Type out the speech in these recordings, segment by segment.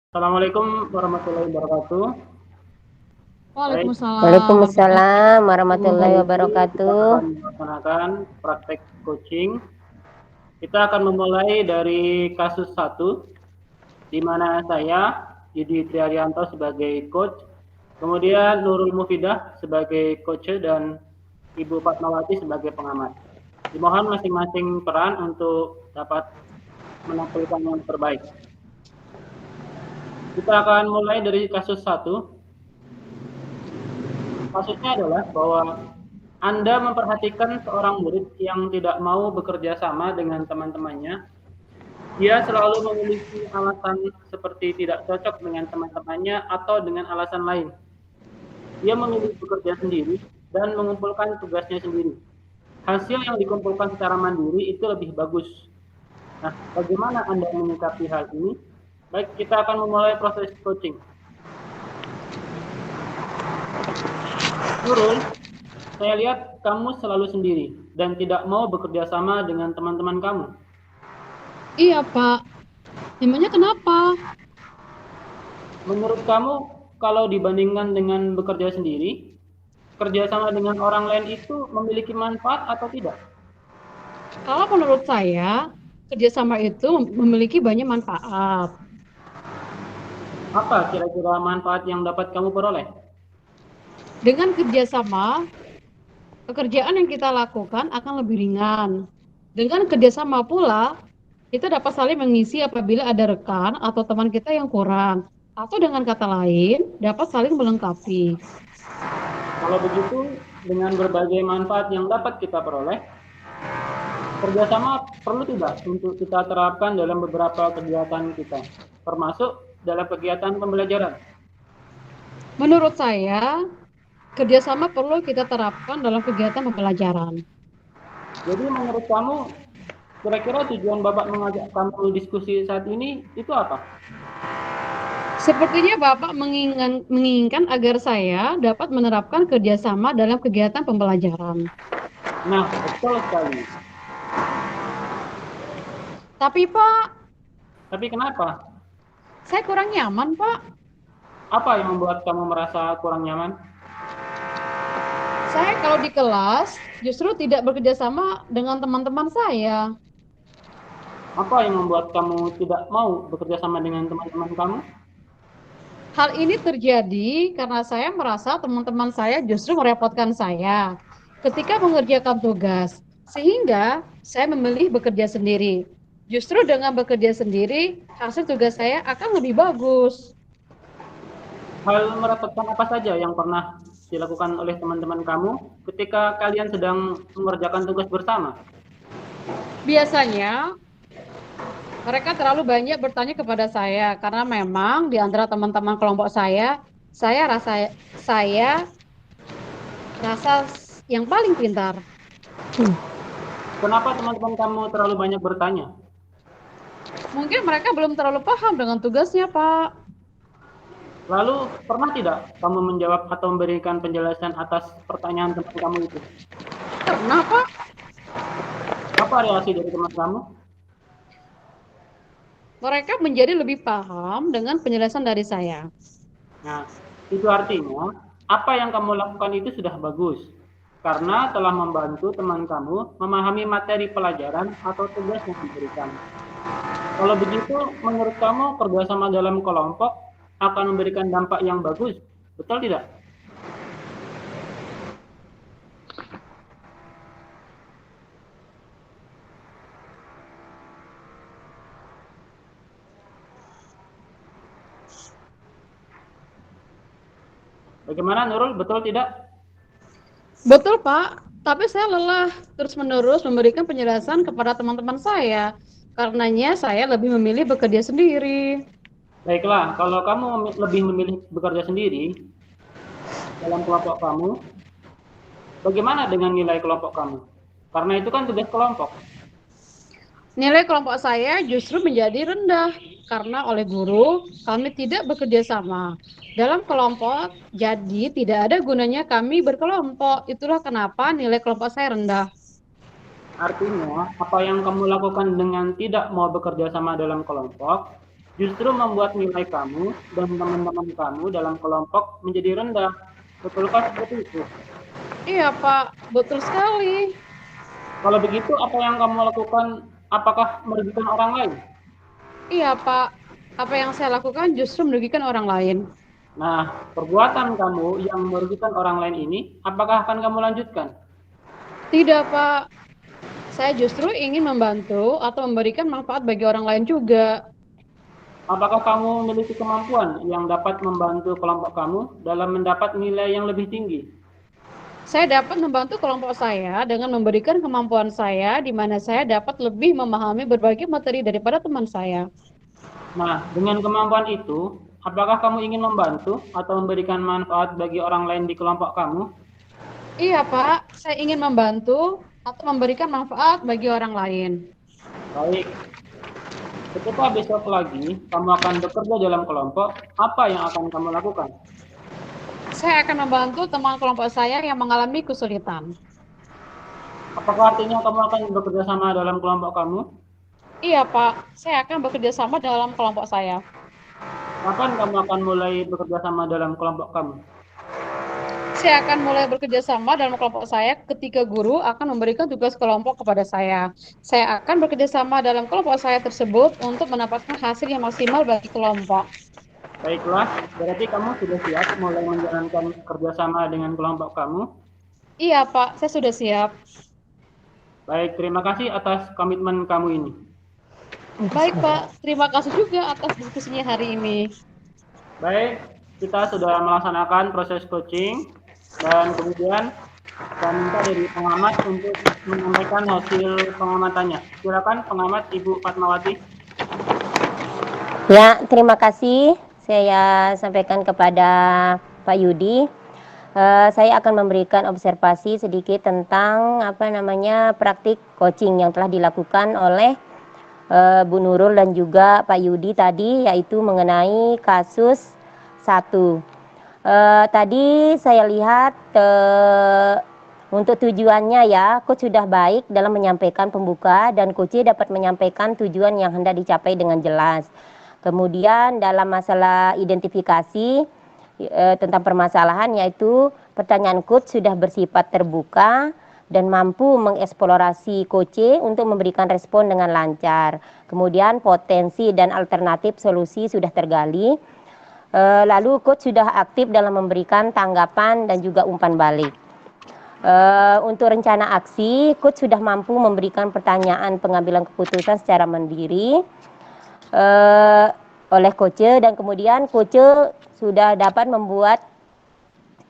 Assalamualaikum warahmatullahi wabarakatuh. Baik, Waalaikumsalam warahmatullahi Waalaikumsalam warahmatullahi kali ini kita wabarakatuh. akan melaksanakan praktek coaching. Kita akan memulai dari kasus 1, di mana saya, Yudi Triaryanto sebagai coach, kemudian Nurul Mufidah sebagai coach dan Ibu Fatmawati sebagai pengamat. Dimohon masing-masing peran untuk dapat menampilkan yang terbaik. Kita akan mulai dari kasus 1. Kasusnya adalah bahwa Anda memperhatikan seorang murid yang tidak mau bekerja sama dengan teman-temannya. Dia selalu memiliki alasan seperti tidak cocok dengan teman-temannya atau dengan alasan lain. Dia memilih bekerja sendiri dan mengumpulkan tugasnya sendiri. Hasil yang dikumpulkan secara mandiri itu lebih bagus. Nah, bagaimana Anda menyikapi hal ini? Baik, kita akan memulai proses coaching. Nurul, saya lihat kamu selalu sendiri dan tidak mau bekerja sama dengan teman-teman kamu. Iya, Pak. Memangnya kenapa? Menurut kamu, kalau dibandingkan dengan bekerja sendiri, kerja sama dengan orang lain itu memiliki manfaat atau tidak? Kalau menurut saya, kerjasama itu memiliki banyak manfaat. Apa kira-kira manfaat yang dapat kamu peroleh? Dengan kerjasama, pekerjaan yang kita lakukan akan lebih ringan. Dengan kerjasama pula, kita dapat saling mengisi apabila ada rekan atau teman kita yang kurang. Atau dengan kata lain, dapat saling melengkapi. Kalau begitu, dengan berbagai manfaat yang dapat kita peroleh, kerjasama perlu tidak untuk kita terapkan dalam beberapa kegiatan kita, termasuk dalam kegiatan pembelajaran? Menurut saya, kerjasama perlu kita terapkan dalam kegiatan pembelajaran. Jadi menurut kamu, kira-kira tujuan Bapak mengajak kamu diskusi saat ini itu apa? Sepertinya Bapak menginginkan agar saya dapat menerapkan kerjasama dalam kegiatan pembelajaran. Nah, betul sekali. Tapi Pak, Tapi kenapa? saya kurang nyaman Pak. Apa yang membuat kamu merasa kurang nyaman? Saya kalau di kelas justru tidak bekerja sama dengan teman-teman saya. Apa yang membuat kamu tidak mau bekerja sama dengan teman-teman kamu? Hal ini terjadi karena saya merasa teman-teman saya justru merepotkan saya ketika mengerjakan tugas. Sehingga saya memilih bekerja sendiri. Justru dengan bekerja sendiri, hasil tugas saya akan lebih bagus. Hal merepotkan apa saja yang pernah dilakukan oleh teman-teman kamu ketika kalian sedang mengerjakan tugas bersama? Biasanya mereka terlalu banyak bertanya kepada saya karena memang di antara teman-teman kelompok saya rasa yang paling pintar. Kenapa teman-teman kamu terlalu banyak bertanya? Mungkin mereka belum terlalu paham dengan tugasnya, Pak. Lalu, pernah tidak kamu menjawab atau memberikan penjelasan atas pertanyaan teman kamu itu? Pernah, Pak. Apa reaksi dari teman kamu? Mereka menjadi lebih paham dengan penjelasan dari saya. Nah, itu artinya apa yang kamu lakukan itu sudah bagus, karena telah membantu teman kamu memahami materi pelajaran atau tugas yang diberikan. Kalau begitu, menurut kamu kerjasama dalam kelompok akan memberikan dampak yang bagus, betul tidak? Bagaimana Nurul, betul tidak? Betul, Pak. Tapi saya lelah terus-menerus memberikan penjelasan kepada teman-teman saya. Karenanya saya lebih memilih bekerja sendiri. Baiklah, kalau kamu lebih memilih bekerja sendiri dalam kelompok kamu, bagaimana dengan nilai kelompok kamu? Karena itu kan tugas kelompok. Nilai kelompok saya justru menjadi rendah karena oleh guru kami tidak bekerja sama dalam kelompok, jadi tidak ada gunanya kami berkelompok. Itulah kenapa nilai kelompok saya rendah. Artinya, apa yang kamu lakukan dengan tidak mau bekerja sama dalam kelompok, justru membuat nilai kamu dan teman-teman kamu dalam kelompok menjadi rendah. Betulkah seperti itu? Iya, Pak. Betul sekali. Kalau begitu, apa yang kamu lakukan? Apakah merugikan orang lain? Iya, Pak. Apa yang saya lakukan justru merugikan orang lain. Nah, perbuatan kamu yang merugikan orang lain ini, apakah akan kamu lanjutkan? Tidak, Pak. Saya justru ingin membantu atau memberikan manfaat bagi orang lain juga. Apakah kamu memiliki kemampuan yang dapat membantu kelompok kamu dalam mendapat nilai yang lebih tinggi? Saya dapat membantu kelompok saya dengan memberikan kemampuan saya, di mana saya dapat lebih memahami berbagai materi daripada teman saya. Nah, dengan kemampuan itu, apakah kamu ingin membantu atau memberikan manfaat bagi orang lain di kelompok kamu? Iya, Pak. Saya ingin membantu atau memberikan manfaat bagi orang lain. Baik, ketika besok lagi kamu akan bekerja dalam kelompok, apa yang akan kamu lakukan? Saya akan membantu teman kelompok saya yang mengalami kesulitan. Apakah artinya kamu akan bekerja sama dalam kelompok kamu? Iya, Pak. Saya akan bekerja sama dalam kelompok saya. Kapan kamu akan mulai bekerja sama dalam kelompok kamu? Saya akan mulai bekerja sama dalam kelompok saya ketika guru akan memberikan tugas kelompok kepada saya. Saya akan bekerja sama dalam kelompok saya tersebut untuk mendapatkan hasil yang maksimal bagi kelompok. Baiklah, berarti kamu sudah siap mulai menjalankan kerjasama dengan kelompok kamu. Iya, Pak. Saya sudah siap. Baik, terima kasih atas komitmen kamu ini. Baik, Pak. Terima kasih juga atas diskusinya hari ini. Baik, kita sudah melaksanakan proses coaching dan kemudian saya minta dari pengamat untuk menyampaikan hasil pengamatannya. Silakan pengamat Ibu Fatmawati. Ya, terima kasih. Saya sampaikan kepada Pak Yudi. Saya akan memberikan observasi sedikit tentang praktik coaching yang telah dilakukan oleh Bu Nurul dan juga Pak Yudi tadi, yaitu mengenai kasus 1. Tadi saya lihat untuk tujuannya ya, coach sudah baik dalam menyampaikan pembuka dan coach dapat menyampaikan tujuan yang hendak dicapai dengan jelas. Kemudian dalam masalah identifikasi tentang permasalahan, yaitu pertanyaan coach sudah bersifat terbuka dan mampu mengeksplorasi coach untuk memberikan respon dengan lancar. Kemudian potensi dan alternatif solusi sudah tergali. Lalu coach sudah aktif dalam memberikan tanggapan dan juga umpan balik. Untuk rencana aksi, coach sudah mampu memberikan pertanyaan pengambilan keputusan secara mandiri oleh coach, dan kemudian coach sudah dapat membuat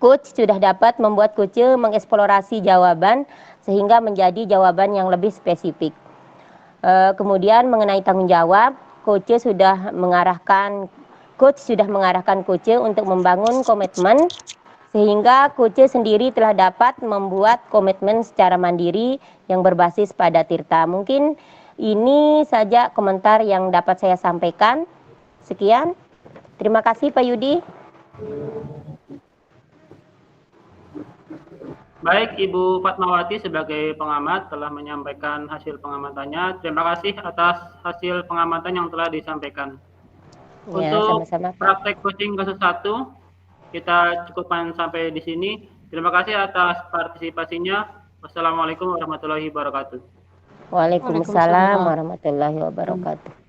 coach mengeksplorasi jawaban sehingga menjadi jawaban yang lebih spesifik. Kemudian mengenai tanggung jawab, coach sudah mengarahkan coach untuk membangun komitmen, sehingga coach sendiri telah dapat membuat komitmen secara mandiri yang berbasis pada Tirta. Mungkin ini saja komentar yang dapat saya sampaikan. Sekian. Terima kasih Pak Yudi. Baik, Ibu Fatmawati sebagai pengamat telah menyampaikan hasil pengamatannya. Terima kasih atas hasil pengamatan yang telah disampaikan. Ya, Untuk sama-sama, Pak. praktek coaching kasus 1, kita cukupkan sampai di sini. Terima kasih atas partisipasinya. Wassalamualaikum warahmatullahi wabarakatuh. Waalaikumsalam warahmatullahi wabarakatuh.